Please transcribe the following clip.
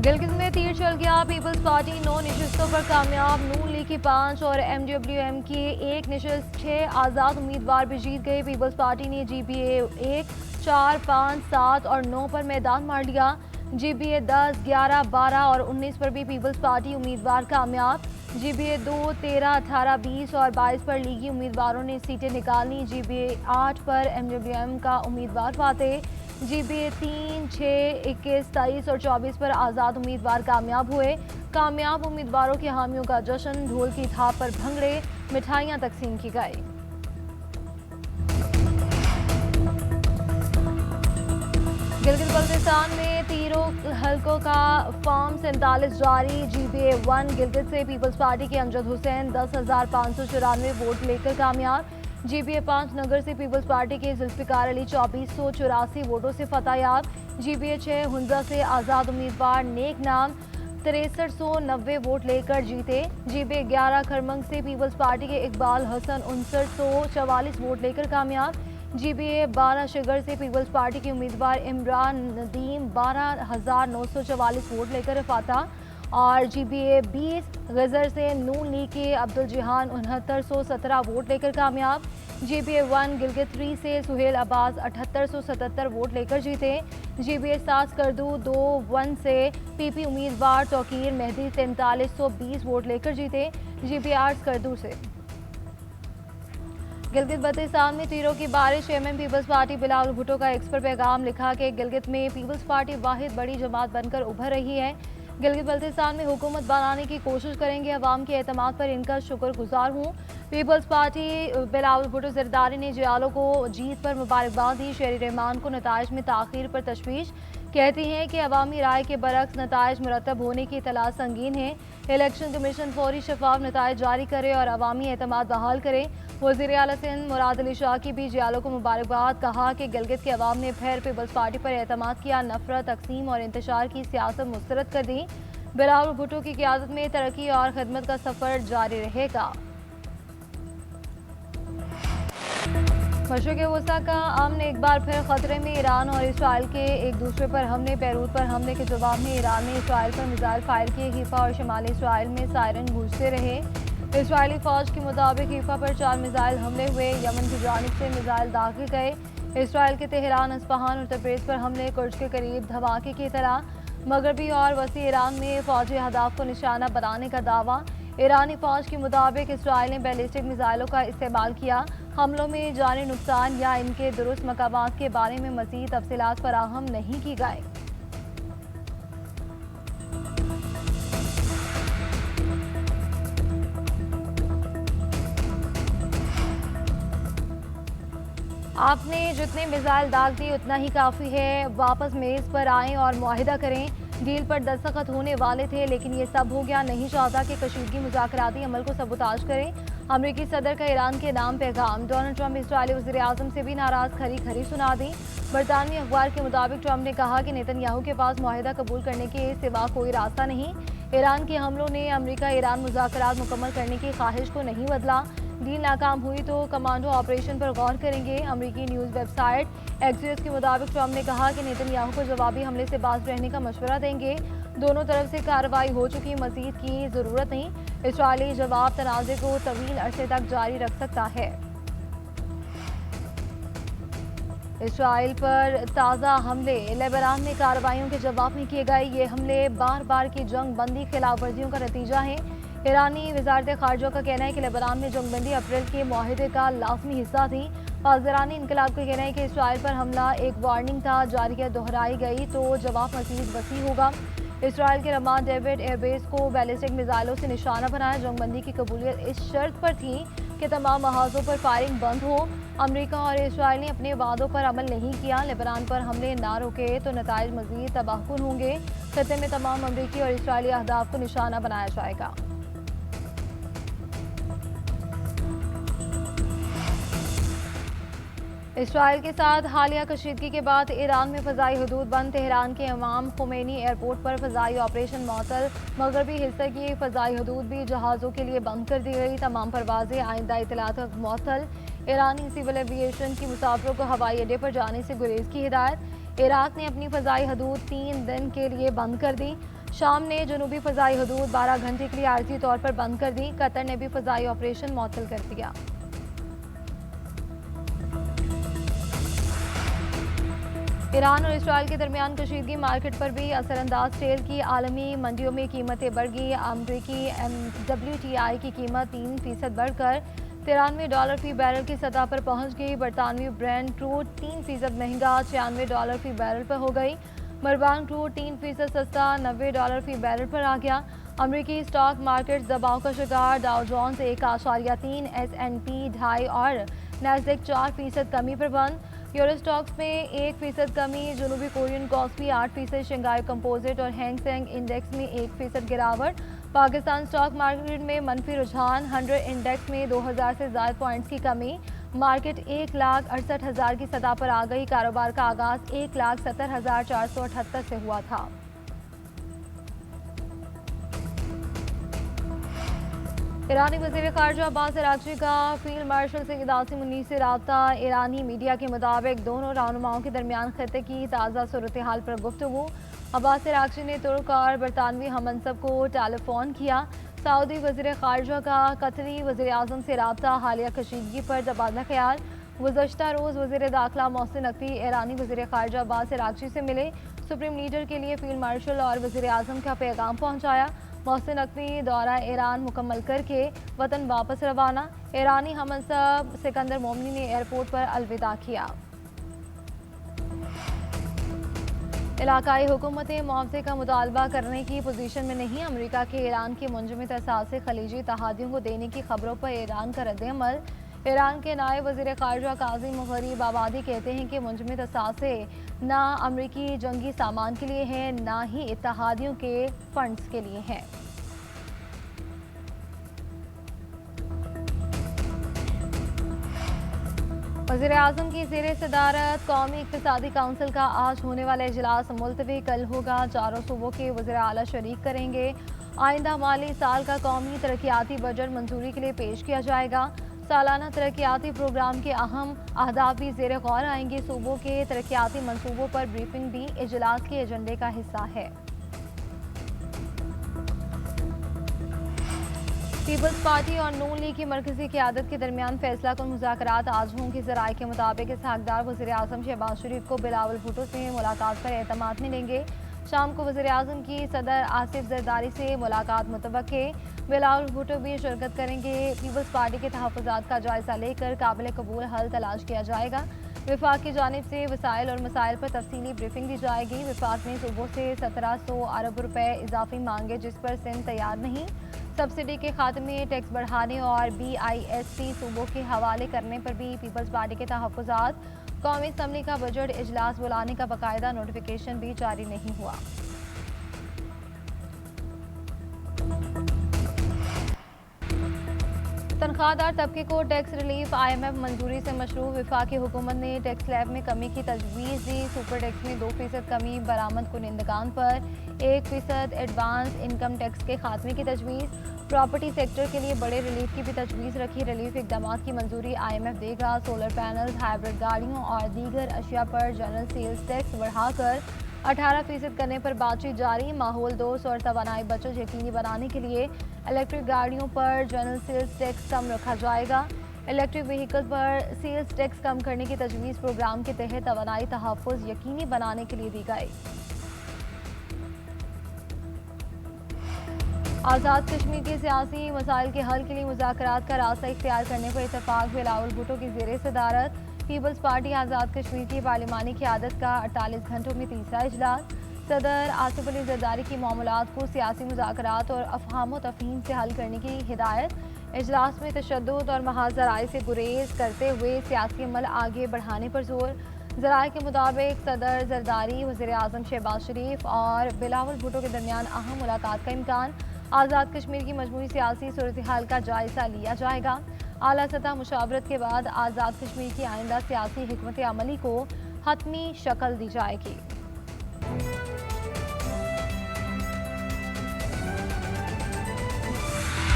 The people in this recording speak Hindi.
गिलगित में तीर चल गया, पीपल्स पार्टी 9 नशिस्तों पर कामयाब, नून लीग की 5 और MWM की 1 नशिस्त, 6 आज़ाद उम्मीदवार भी जीत गए। पीपल्स पार्टी ने GBA 1, 4, 5, 7 और 9 पर मैदान मार लिया। GBA 10, 11, 12 और 19 पर भी पीपल्स पार्टी उम्मीदवार कामयाब। GBA 2, 13, 18, 20 और 22 पर लीगी उम्मीदवारों ने सीटें निकाली। GBA 8 पर MWM का उम्मीदवार फाते। GBA 3, 6, 21, 23 और 24 पर आज़ाद उम्मीदवार कामयाब हुए। कामयाब उम्मीदवारों के हामियों का जश्न, ढोल की थाप पर भंगड़े, मिठाइयाँ तकसीम की गई। गिलगित बल्तिस्तान में तीरों हलकों का फॉर्म 47 जारी। GBA 1 गिलगित से पीपल्स पार्टी के अमजद हुसैन 10,594 वोट लेकर कामयाब। GBA 5 नगर से पीपल्स पार्टी के जुल्फिकार अली 2484 वोटों से फतहयाब। GBA 6 हुंजा से आज़ाद उम्मीदवार नेक नाम 6390 वोट लेकर जीते। GBA 11 खरमंग से पीपल्स पार्टी के इकबाल हसन 5944 वोट लेकर कामयाब। GBA 12 शिगर से पीपल्स पार्टी के उम्मीदवार इमरान नदीम 12,944 वोट लेकर फाता और GBA 20 गजर से नून लीग के अब्दुल जिहान 6917 वोट लेकर कामयाब। GBA 1 गिलगित 3 से सुहेल अब्बास 7877 वोट लेकर जीते। GBA 7 करदू 2 1 से PP उम्मीदवार तौकीर मेहदी 4320 वोट लेकर जीते। GBA 8 करदू से गिलगित बल्तिस्तान में तीरों की बारिश, चेयरमैन पीपल्स पार्टी बिलावल भुट्टो का एक्स पर पैगाम लिखा कि गिलगित में पीपल्स पार्टी वाहिद बड़ी जमात बनकर उभर रही है। गिलगित बल्तिस्तान में हुकूमत बनाने की कोशिश करेंगे, अवाम के एतमाद पर इनका शुक्रगुजार हूँ। पीपल्स पार्टी बिलावल भुट्टो जरदारी ने जियालों को जीत पर मुबारकबाद दी। शेरी रहमान को नताइज में ताखीर पर तशवीश, कहती हैं कि अवामी राय के बरक्स नताइज मुरतब होने की इतला संगीन है। इलेक्शन कमीशन फौरी शफाफ नताइज जारी करे और अवामी एतमाद बहाल करे। वज़ीर आला सिंध मुराद अली शाह की भी जियालों को मुबारकबाद, कहा कि गिलगित के अवाम ने फिर पीपल्स पार्टी पर एतमाद किया, नफरत, तकसीम और इंतशार की सियासत मुस्तरद कर दी। बिलावल भुट्टो की क़ियादत में तरक्की और खिदमत का सफ़र जारी रहेगा। मशरिक़ वस्ता का अमन एक बार फिर खतरे में, ईरान और इसराइल के एक दूसरे पर हमले। बैरूत पर हमले के जवाब में ईरान ने इसराइल पर मिसाइल फायर किए। हीफा और शुमाली इसराइल में सायरन गूंजते रहे। इसराइली फौज के मुताबिक हीफा पर 4 मिसाइल हमले हुए, यमन की जानिब से मिसाइल दाखिल गए। इसराइल के तेहरान, अस्फहान और तब्रेज़ पर हमले, कुर्ज के करीब धमाके की तरह। मगरबी और वसी ईरान में फौजी अहदाफ को निशाना बनाने का दावा। ईरानी फौज के मुताबिक इसराइल ने बैलिस्टिक मिसाइलों का इस्तेमाल किया। हमलों में जानी नुकसान या इनके दुरुस्त मकामात के बारे में मज़ीद तफसीलात फराहम नहीं की गई। आपने जितने मिसाइल दाग दिए उतना ही काफ़ी है। वापस मेज़ पर आएं और मुआहिदा करें। डील पर दस्तखत होने वाले थे लेकिन ये सब हो गया। नहीं चाहता कि कशीदगी मुज़ाकराती अमल को सबूताज करें। अमरीकी सदर का ईरान के नाम पैगाम। डोनाल्ड ट्रंप इसराइली वज़ीर आज़म से भी नाराज़, खरी खरी सुना दी। बरतानवी अखबार के मुताबिक ट्रंप ने कहा कि नेतन्याहू के पास मुआहिदा कबूल करने के सिवा कोई रास्ता नहीं। ईरान के हमलों ने अमरीका ईरान मुज़ाकरात मुकम्मल करने की ख्वाहिश को नहीं बदला। डील नाकाम हुई तो कमांडो ऑपरेशन पर गौर करेंगे। अमरीकी न्यूज़ वेबसाइट एक्सियोस के मुताबिक ट्रंप ने कहा कि नेतन्याहू को जवाबी हमले से बाज रहने का मशवरा देंगे। दोनों तरफ से कार्रवाई हो चुकी, मजीद की ज़रूरत नहीं। इसराइली जवाब तनाज़े को तवील अरसे तक जारी रख सकता है। इसराइल पर ताज़ा हमले, लेबनान में कार्रवाइयों के जवाब में किए गए ये हमले बार बार की जंग बंदी खिलाफ वर्जियों का नतीजा है। ईरानी वजारत खारजा का कहना है कि लेबनान में जंगबंदी अप्रैल के मुआहदे का लाजमी हिस्सा थी। पासदारानी इनकलाब का कहना है कि इसराइल पर हमला एक वार्निंग था, जारियत दोहराई गई तो जवाब मजीद वसी होगा। इसराइल के रमान डेविड एयरबेस को बैलिस्टिक मिसाइलों से निशाना बनाया। जंगबंदी की कबूलियत इस शर्त पर थी कि तमाम महाजों पर फायरिंग बंद हो। अमरीका और इसराइल ने अपने वादों पर अमल नहीं किया। लेबनान पर हमले ना रोके तो नताइज मजीद तबाहकुन होंगे। खत्ते में तमाम अमरीकी और इसराइली अहदाफ को निशाना बनाया जाएगा। इसराइल के साथ हालिया कशीदगी के बाद ईरान में फ़ज़ाई हदूद बंद। तेहरान के इमाम खुमैनी एयरपोर्ट पर फ़ज़ाई ऑपरेशन मअतल। मगरबी हिस्से की फ़ज़ाई हदूद भी जहाज़ों के लिए बंद कर दी गई। तमाम परवाजें आइंदा इतलात मअतल। ईरानी सिविल एविएशन की मुसाफिरों को हवाई अड्डे पर जाने से गुरेज की हिदायत। इराक ने अपनी फ़ज़ाई हदूद 3 दिन के लिए बंद कर दी। शाम ने जनूबी फ़ज़ाई हदूद 12 घंटे के लिए आर्जी तौर पर बंद कर दी। कतर ने भी फ़ज़ाई ऑपरेशन मुअत्तल कर दिया। ईरान और इसराइल के दरमियान कशीदगी मार्केट पर भी असरअंदाज। तेल की आलमी मंडियों में कीमतें बढ़ गई। अमरीकी WTI की कीमत 3% बढ़कर $93 फी बैरल की सतह पर पहुंच गई। बरतानवी ब्रेंट क्रूड 3% महंगा $96 फी बैरल पर हो गई। मरबान क्रूड 3% सस्ता $90 फी बैरल पर आ गया। अमरीकी स्टॉक मार्केट दबाव का शिकार। डाउ जोन्स 1.3, S&P 2.5 और नैस्डैक 4% कमी पर बंद। यूरो स्टॉक्स में 1% कमी। जनूबी कोरियन कॉस्पी 8%, शंघाई कंपोजिट और हैंगसेंग इंडेक्स में 1% गिरावट। पाकिस्तान स्टॉक मार्केट में मनफी रुझान। 100 इंडेक्स में 2000 से ज़ायद पॉइंट्स की कमी। मार्केट 1,68,000 की सतह पर आ गई। कारोबार का आगाज 1,70,478 से हुआ था। ईरानी वज़ीर ख़ारिजा अब्बास अराग़ची का फील्ड मार्शल सईद आसिम मुनीर से रब्ता। ईरानी मीडिया के मुताबिक दोनों रहनुमाओं के दरमियान खत्े की ताज़ा सूरत हाल पर गुफ्तगू। अब्बास अराग़ची ने तुर्क और बरतानवी हममनसब को टेलीफोन किया। सऊदी वज़ीर ख़ारिजा का कतरी वज़ीर आज़म से रब्ता। हालिया कशीदगी पर तबादला ख्याल। गुज़श्ता रोज़ वज़ीर दाखिला मोहसिन नकवी ईरानी वज़ीर ख़ारिजा अब्बास अराग़ची से मिले। सुप्रीम लीडर के लिए फील्ड मार्शल और वज़ीर आज़म का पैगाम पहुँचाया। मोहसिन नकवी दौरा ईरान मुकम्मल करके वतन वापस रवाना। ईरानी हममनसब सिकंदर मोमनी ने एयरपोर्ट पर अलविदा किया। इलाकाई हुकूमतें मुआवजे का मुतालबा करने की पोजीशन में नहीं। अमरीका के ईरान के मुंजमद असासे खलीजी इत्तेहादियों को देने की खबरों पर ईरान का रद्द-ए-अमल। ईरान के नायब वज़ीर ख़ारिजा काज़िम गरीब आबादी कहते हैं कि मुंजमद असासे ना अमरीकी जंगी सामान के लिए हैं, ना ही इत्तेहादियों के फंड्स के लिए हैं। वज़ीर आज़म की ज़ेर सदारत कौमी इक़्तिसादी काउंसिल का आज होने वाला इजलास मुलतवी कल होगा। चारों सूबों के वज़ीर आला शरीक करेंगे। आइंदा माली साल का कौमी तरक्याती बजट मंजूरी के लिए पेश किया जाएगा। सालाना तरक्याती प्रोग्राम के अहम अहदाफ भी ज़ेर गौर आएंगे। सूबों के तरक्याती मनसूबों पर ब्रीफिंग भी इजलास के एजेंडे का हिस्सा है। पीपल्स पार्टी और नून लीग की मरकजी क़यादत के दरमियान फैसला कुन मुज़ाकरात आज होंगे। ज़राए के मुताबिक इसहाक़दार वज़ीर आज़म शहबाज शरीफ को बिलावल भुट्टो से मुलाकात पर एतमाद मिलेंगे। शाम को वज़ीर आज़म की सदर आसिफ ज़रदारी से मुलाकात मुतवक्के। बिलावल भुट्टो भी शिरकत करेंगे। पीपल्स पार्टी के तहफ़्फ़ुज़ात का जायज़ा लेकर काबिल कबूल हल तलाश किया जाएगा। विफाक की जानिब से वसाइल और मसाइल पर तफसीली ब्रीफिंग दी जाएगी। विफाक ने सूबों से 1700 अरब रुपए इजाफी मांगे, जिस पर सिंध तैयार नहीं। सब्सिडी के खात्मे, टैक्स बढ़ाने और BIST सूबों के हवाले करने पर भी पीपल्स पार्टी के तहफ़्फ़ुज़ात। कौमी असम्बली का बजट इजलास बुलाने का बाकायदा नोटिफिकेशन भी जारी नहीं हुआ। तनख्वाहदार तबके को टैक्स रिलीफ IMF मंजूरी से मशरूह। वफाकी हुकूमत ने टैक्स स्लैब में कमी की तजवीज़ दी। सुपर टैक्स में 2% कमी बरामद कुनिंदगान पर। 1% एडवांस इनकम टैक्स के खात्मे की तजवीज़। प्रॉपर्टी सेक्टर के लिए बड़े रिलीफ की भी तजवीज़ रखी। रिलीफ इकदाम की मंजूरी IMF देगा। सोलर पैनल्स, हाइब्रिड गाड़ियों और दीगर अशिया पर जनरल सेल्स टैक्स बढ़ाकर 18% करने पर बातचीत जारी। माहौल दोस्त और तवानाई बचत यकीनी बनाने के लिए इलेक्ट्रिक गाड़ियों पर जनरल सेल्स टैक्स कम रखा जाएगा। इलेक्ट्रिक व्हीकल पर सेल्स टैक्स कम करने की तजवीज़ प्रोग्राम के तहत तवानाई तहफ़्फ़ुज़ यकीनी बनाने के लिए दी गई। आज़ाद कश्मीर के सियासी मसाइल के हल के लिए मुज़ाकरात का रास्ता इख्तियार करने पर इत्तफाक। बिलावल भुट्टो की ज़ेर सदारत पीपल्स पार्टी आज़ाद कश्मीर की पार्लिमानी क़यादत का 48 घंटों में तीसरा इजलास। सदर आसिफ अली ज़रदारी की मामलात को सियासी मुज़ाकरात और अफ़हाम तफ़हीम से हल करने की हिदायत। इजलास में तशद्दुद और महाज़ ज़राए से गुरेज करते हुए सियासी अमल आगे बढ़ाने पर जोर। ज़राए के मुताबिक सदर ज़रदारी, वज़ीर आज़म शहबाज शरीफ और बिलावल भुट्टो के दरमियान अहम मुलाकात का इम्कान। आज़ाद कश्मीर की मजमूई सियासी सूरत हाल का जायज़ा लिया जाएगा। आला सतह मुशावरत के बाद आज़ाद कश्मीर की आइंदा सियासी हिकमत अमली को हतमी शक्ल दी जाएगी।